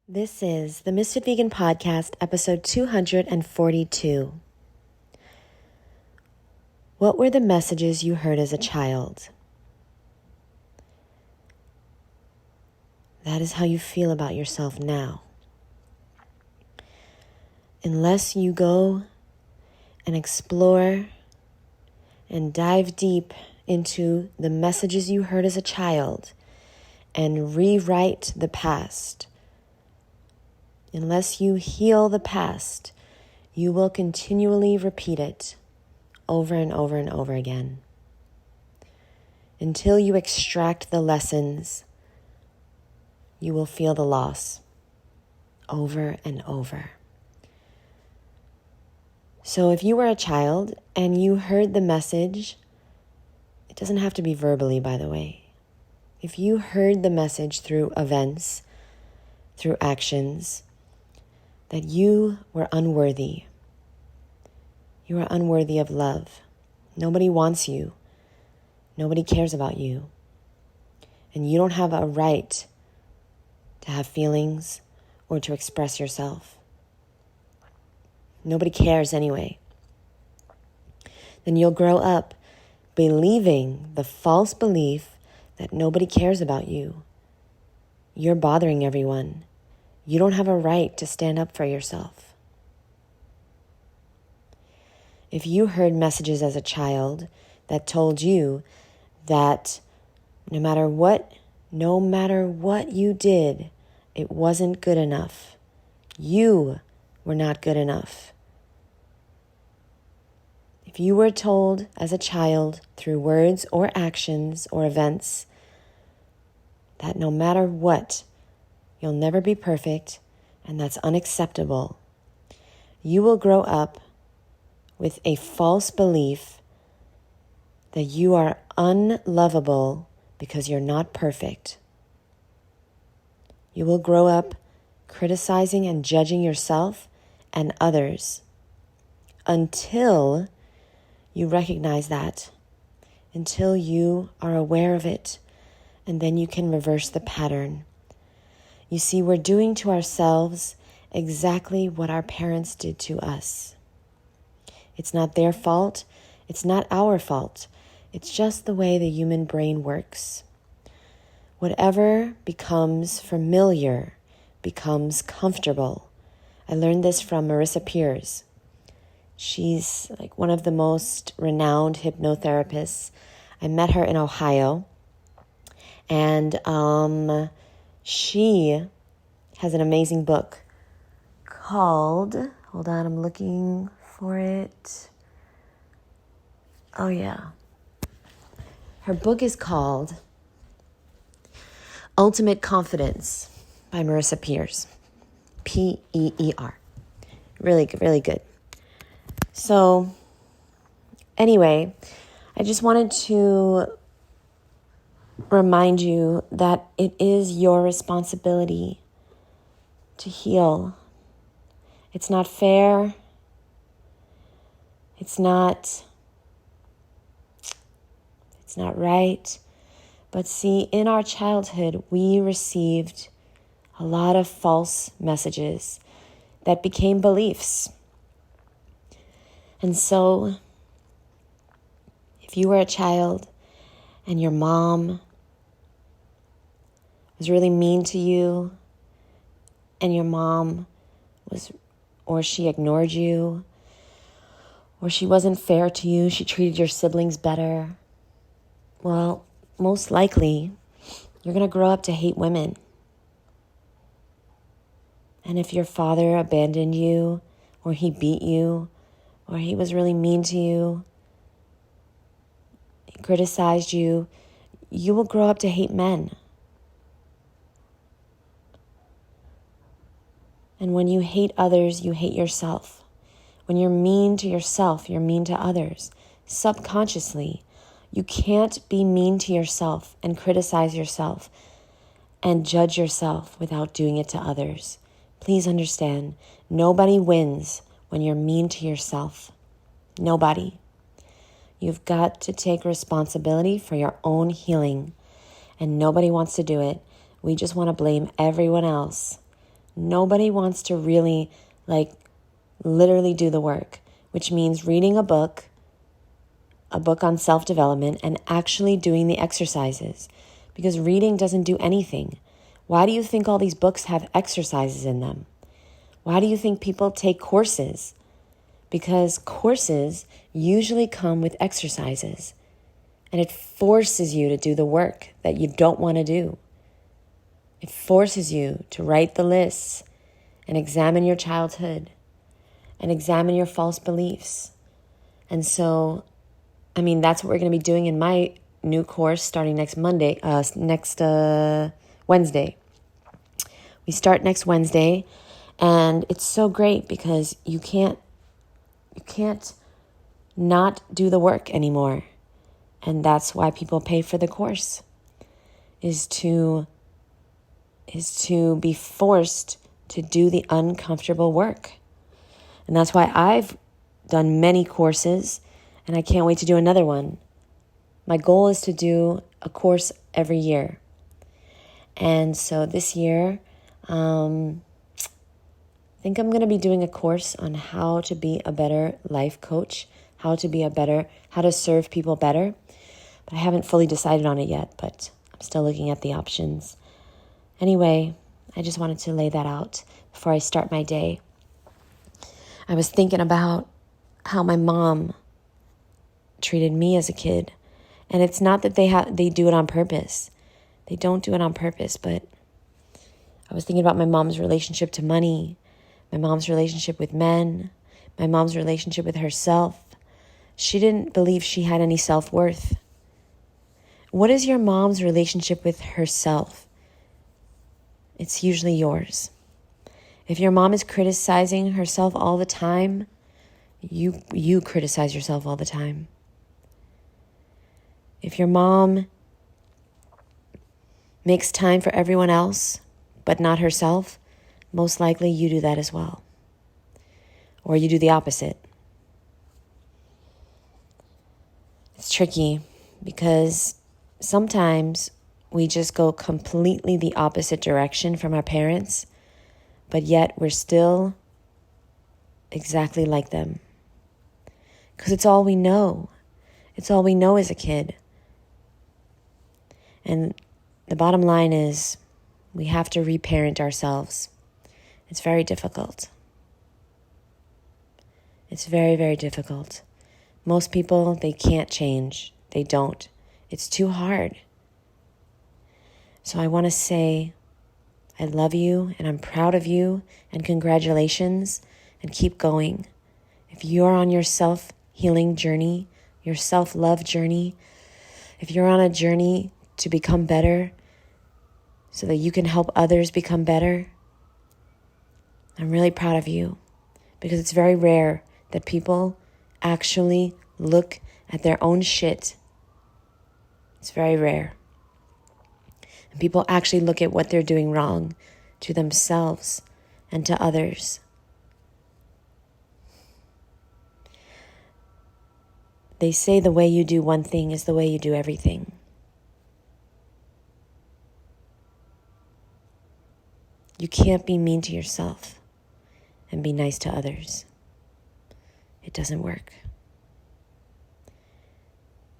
This is the Ms.FitVegan podcast, episode 242. What were the messages you heard as a child? That is how you feel about yourself now. Unless you go and explore and dive deep into the messages you heard as a child and rewrite the past, unless you heal the past, you will continually repeat it over and over and over again until you extract the lessons. You will feel the loss over and over. So if you were a child and you heard the message, it doesn't have to be verbally, by the way. If you heard the message through events, through actions, that you were unworthy. You are unworthy of love. Nobody wants you. Nobody cares about you. And you don't have a right to have feelings or to express yourself. Nobody cares anyway. Then you'll grow up believing the false belief that nobody cares about you. You're bothering everyone. You don't have a right to stand up for yourself. If you heard messages as a child that told you that no matter what you did, it wasn't good enough. You were not good enough. If you were told as a child through words or actions or events that no matter what, you'll never be perfect, and that's unacceptable, you will grow up with a false belief that you are unlovable because you're not perfect. You will grow up criticizing and judging yourself and others until you recognize that, until you are aware of it, and then you can reverse the pattern. You see, we're doing to ourselves exactly what our parents did to us. It's not their fault. It's not our fault. It's just the way the human brain works. Whatever becomes familiar becomes comfortable. I learned this from Marissa Peers. She's like one of the most renowned hypnotherapists. I met her in Ohio, and she has an amazing book called, hold on, I'm looking for it. Oh yeah. Her book is called Ultimate Confidence by Marissa Peers. P-E-E-R. Really good, really good. So anyway, I just wanted to remind you that it is your responsibility to heal. It's not fair. It's not right. But see, in our childhood, we received a lot of false messages that became beliefs. And so, if you were a child and your mom was really mean to you, and your mom or she ignored you, or she wasn't fair to you, she treated your siblings better, well, most likely, you're going to grow up to hate women. And if your father abandoned you, or he beat you, or he was really mean to you, he criticized you, you will grow up to hate men. And when you hate others, you hate yourself. When you're mean to yourself, you're mean to others. Subconsciously, you can't be mean to yourself and criticize yourself and judge yourself without doing it to others. Please understand, nobody wins when you're mean to yourself. Nobody. You've got to take responsibility for your own healing, and nobody wants to do it. We just want to blame everyone else Nobody wants to really, literally do the work, which means reading a book on self-development, and actually doing the exercises. Because reading doesn't do anything. Why do you think all these books have exercises in them? Why do you think people take courses? Because courses usually come with exercises, and it forces you to do the work that you don't want to do. It forces you to write the lists and examine your childhood and examine your false beliefs. And so, that's what we're going to be doing in my new course starting next Wednesday. We start next Wednesday, and it's so great because you can't not do the work anymore. And that's why people pay for the course, is to be forced to do the uncomfortable work. And that's why I've done many courses, and I can't wait to do another one. My goal is to do a course every year. And so this year, I think I'm going to be doing a course on how to be a better life coach, how to serve people better. But I haven't fully decided on it yet, but I'm still looking at the options. Anyway, I just wanted to lay that out before I start my day. I was thinking about how my mom treated me as a kid. And it's not that they do it on purpose. They don't do it on purpose, but I was thinking about my mom's relationship to money, my mom's relationship with men, my mom's relationship with herself. She didn't believe she had any self-worth. What is your mom's relationship with herself? It's usually yours. If your mom is criticizing herself all the time, you criticize yourself all the time. If your mom makes time for everyone else, but not herself, most likely you do that as well. Or you do the opposite. It's tricky because sometimes we just go completely the opposite direction from our parents, but yet we're still exactly like them. Because it's all we know. It's all we know as a kid. And the bottom line is we have to reparent ourselves. It's very difficult. It's very, very difficult. Most people, they can't change. They don't. It's too hard. So I want to say I love you and I'm proud of you and congratulations, and keep going. If you're on your self-healing journey, your self-love journey, if you're on a journey to become better so that you can help others become better, I'm really proud of you, because it's very rare that people actually look at their own shit. It's very rare. And people actually look at what they're doing wrong to themselves and to others. They say the way you do one thing is the way you do everything. You can't be mean to yourself and be nice to others. It doesn't work.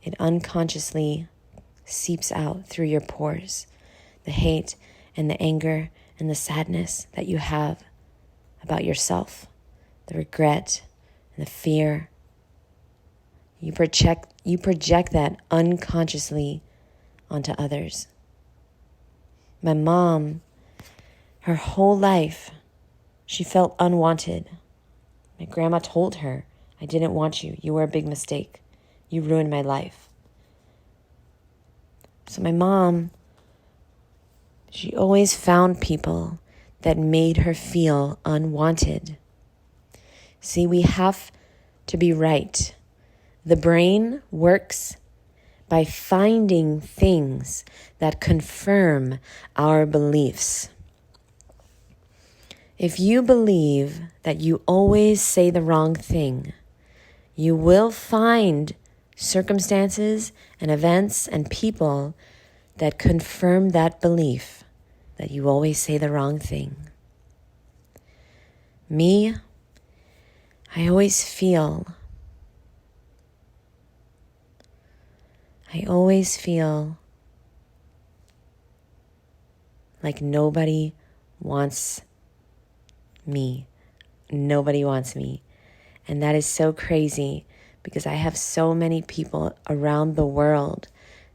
It unconsciously seeps out through your pores, the hate and the anger and the sadness that you have about yourself, the regret and the fear. You project that unconsciously onto others. My mom, her whole life, she felt unwanted. My grandma told her, "I didn't want you. You were a big mistake. You ruined my life." So my mom, she always found people that made her feel unwanted. See, we have to be right. The brain works by finding things that confirm our beliefs. If you believe that you always say the wrong thing, you will find circumstances and events and people that confirm that belief, that you always say the wrong thing. Me, I always feel like nobody wants me. Nobody wants me. And that is so crazy because I have so many people around the world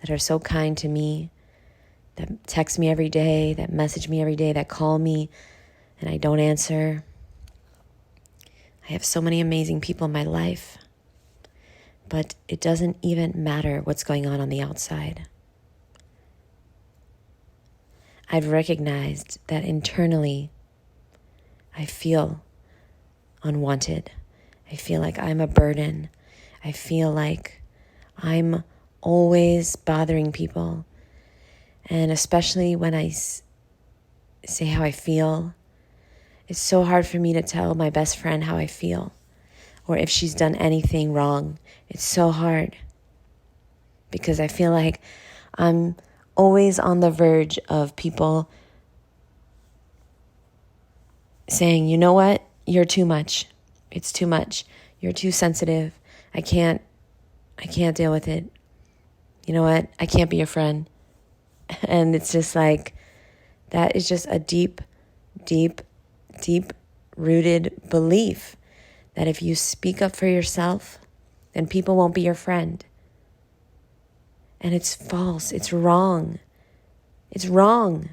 that are so kind to me, that text me every day, that message me every day, that call me and I don't answer. I have so many amazing people in my life, but it doesn't even matter what's going on the outside. I've recognized that internally I feel unwanted. I feel like I'm a burden. I feel like I'm always bothering people. And especially when I say how I feel, it's so hard for me to tell my best friend how I feel or if she's done anything wrong. It's so hard because I feel like I'm always on the verge of people saying, you know what, you're too much. It's too much. You're too sensitive. I can't deal with it. You know what? I can't be your friend. And it's just like, that is just a deep, deep, deep rooted belief that if you speak up for yourself, then people won't be your friend. And it's false. It's wrong. It's wrong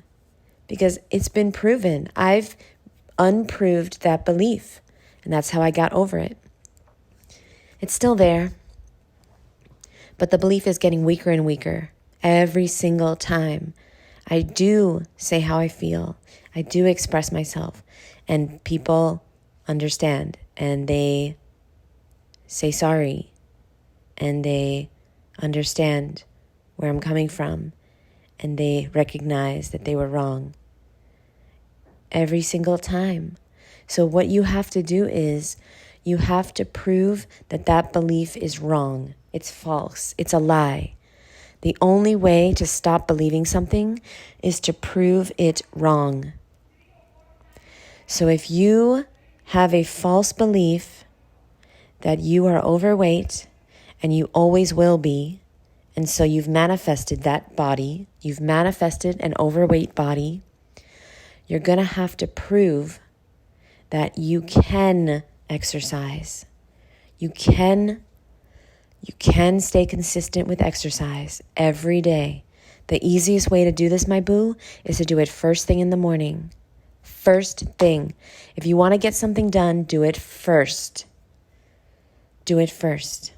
because it's been proven. I've unproved that belief, and that's how I got over it. It's still there, but the belief is getting weaker and weaker every single time. I do say how I feel. I do express myself, and people understand, and they say sorry, and they understand where I'm coming from, and they recognize that they were wrong every single time. So what you have to do is you have to prove that that belief is wrong. It's false. It's a lie. The only way to stop believing something is to prove it wrong. So if you have a false belief that you are overweight and you always will be, and so you've manifested that body, you've manifested an overweight body, you're going to have to prove that you can exercise. You can stay consistent with exercise every day. The easiest way to do this, my boo, is to do it first thing in the morning. First thing. If you want to get something done, do it first. Do it first.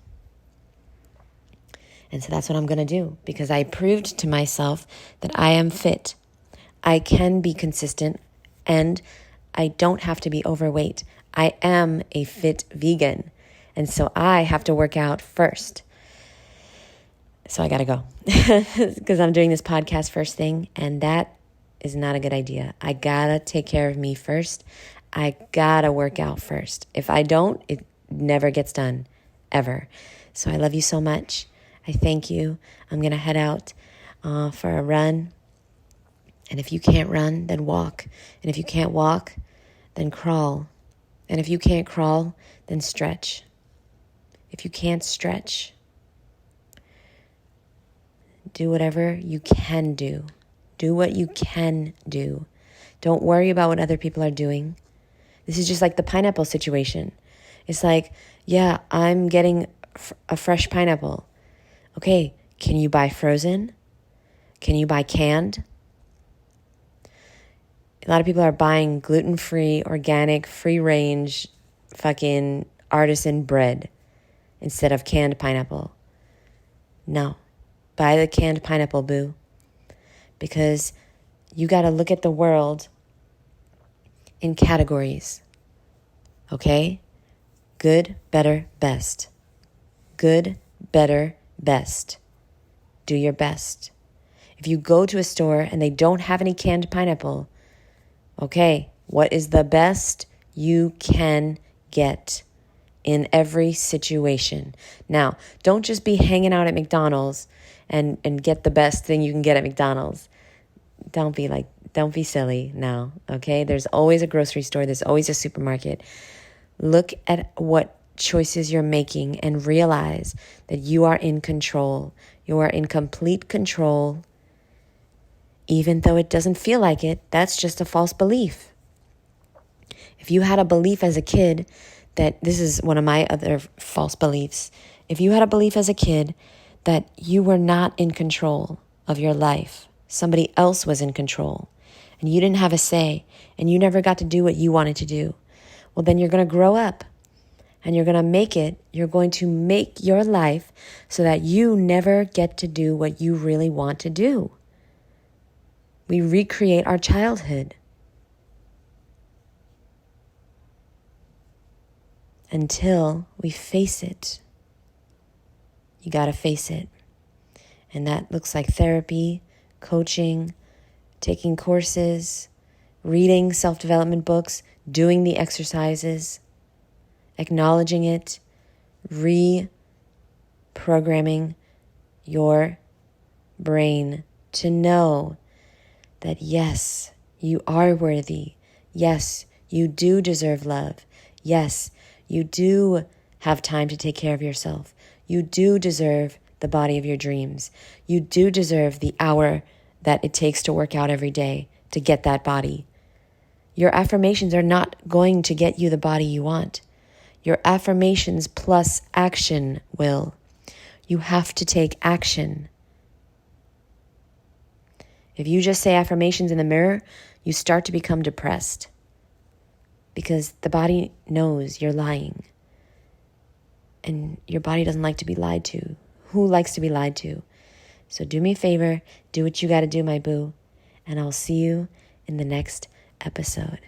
And so that's what I'm going to do because I proved to myself that I am fit. I can be consistent and I don't have to be overweight. I am a fit vegan. And so I have to work out first. So I got to go because I'm doing this podcast first thing. And that is not a good idea. I got to take care of me first. I got to work out first. If I don't, it never gets done, ever. So I love you so much. I thank you. I'm going to head out for a run. And if you can't run, then walk. And if you can't walk, then crawl. And if you can't crawl, then stretch. If you can't stretch, do whatever you can do. Do what you can do. Don't worry about what other people are doing. This is just like the pineapple situation. It's like, yeah, I'm getting a fresh pineapple. Okay, can you buy frozen? Can you buy canned? A lot of people are buying gluten-free, organic, free-range, fucking artisan bread instead of canned pineapple. No. Buy the canned pineapple, boo. Because you got to look at the world in categories. Okay? Good, better, best. Good, better, best. Do your best. If you go to a store and they don't have any canned pineapple, okay, what is the best you can get in every situation? Now, don't just be hanging out at McDonald's and get the best thing you can get at McDonald's. Don't be like Don't be silly now, okay? There's always a grocery store. There's always a supermarket. Look at what choices you're making and realize that you are in control. You are in complete control. Even though it doesn't feel like it, that's just a false belief. If you had a belief as a kid that, this is one of my other false beliefs. If you had a belief as a kid that you were not in control of your life, somebody else was in control, and you didn't have a say, and you never got to do what you wanted to do, well, then you're going to grow up and you're going to make it. You're going to make your life so that you never get to do what you really want to do. We recreate our childhood until we face it. You got to face it. And that looks like therapy, coaching, taking courses, reading self-development books, doing the exercises, acknowledging it, reprogramming your brain to know that yes, you are worthy. Yes, you do deserve love. Yes, you do have time to take care of yourself. You do deserve the body of your dreams. You do deserve the hour that it takes to work out every day to get that body. Your affirmations are not going to get you the body you want. Your affirmations plus action will. You have to take action. If you just say affirmations in the mirror, you start to become depressed because the body knows you're lying. And your body doesn't like to be lied to. Who likes to be lied to? So do me a favor, do what you got to do, my boo, and I'll see you in the next episode.